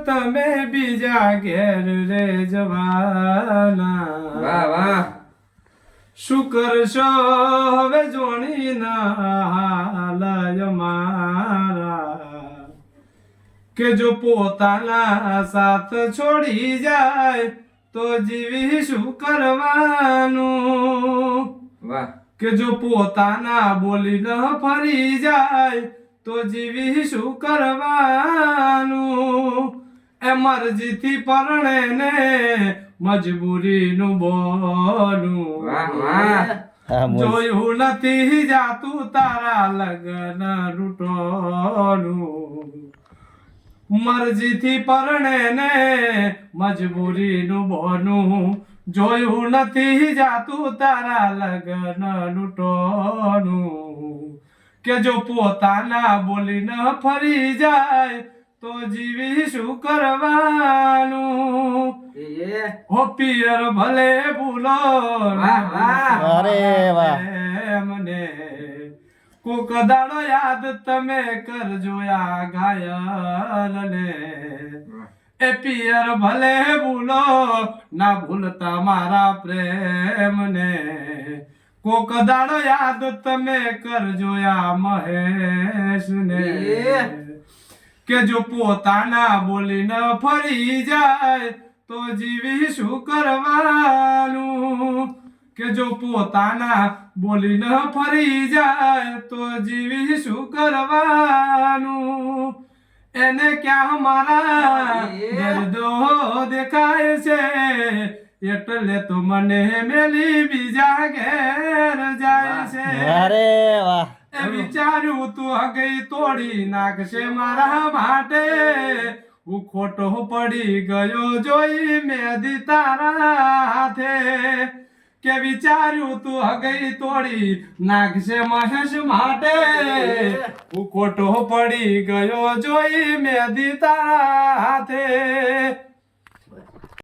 તમે બીજા ઘેર રે જવાના વાહ વાહ શું કરશો હવે જોણી હાલય મારા કે જો પોતાના સાથ છોડી જાય તો જીવી શું કરવાનું વાહ કે જો પોતાના બોલી ન ફરી જાય તો જીવી શું કરવાનું એ મરજીથી પરણે ને મજબૂરીનું બોલું વાહ વાહ જોયું નથી જાતું તારા લગન રૂટોનું મરજીથી પરણે ને મજબૂરીનું બોનું જોયું નથી જાતું તારા લગન લૂંટોનું કે જો પોતાના બોલી ન ફરી જાય તો જીવી શું કરવાનું હો પિયર ભલે ભૂલો અરે વાહ મને કોક દાડો યાદ તમે કરજો આ ઘાયલને એ પિયર ભલે ભૂલો ના ભૂલતા મારા પ્રેમને કોક દાડો યાદ તમે કરજો આ મહેશને કે જો પોતાના બોલી ન ફરી જાય તો જીવી શું કરવાનું કે જો પોતાના બોલી ન ફરી જાય તો જીવી શું કરવાનું એને ક્યાં મારા દર્દો દેખાય છે એટલે તો મને મેલી બીજા ઘેર જાય છે અરે વાહ એ વિચાર્યું તું હગઈ તોડી નાખશે મારા માટે હું ખોટો પડી ગયો જોઈ મેદી તારા હાથે કે વિચાર્યું તું હગઈ તોડી નાખશે મહેશ માટે હું ખોટો પડી ગયો જોઈ મેદી તારા હાથે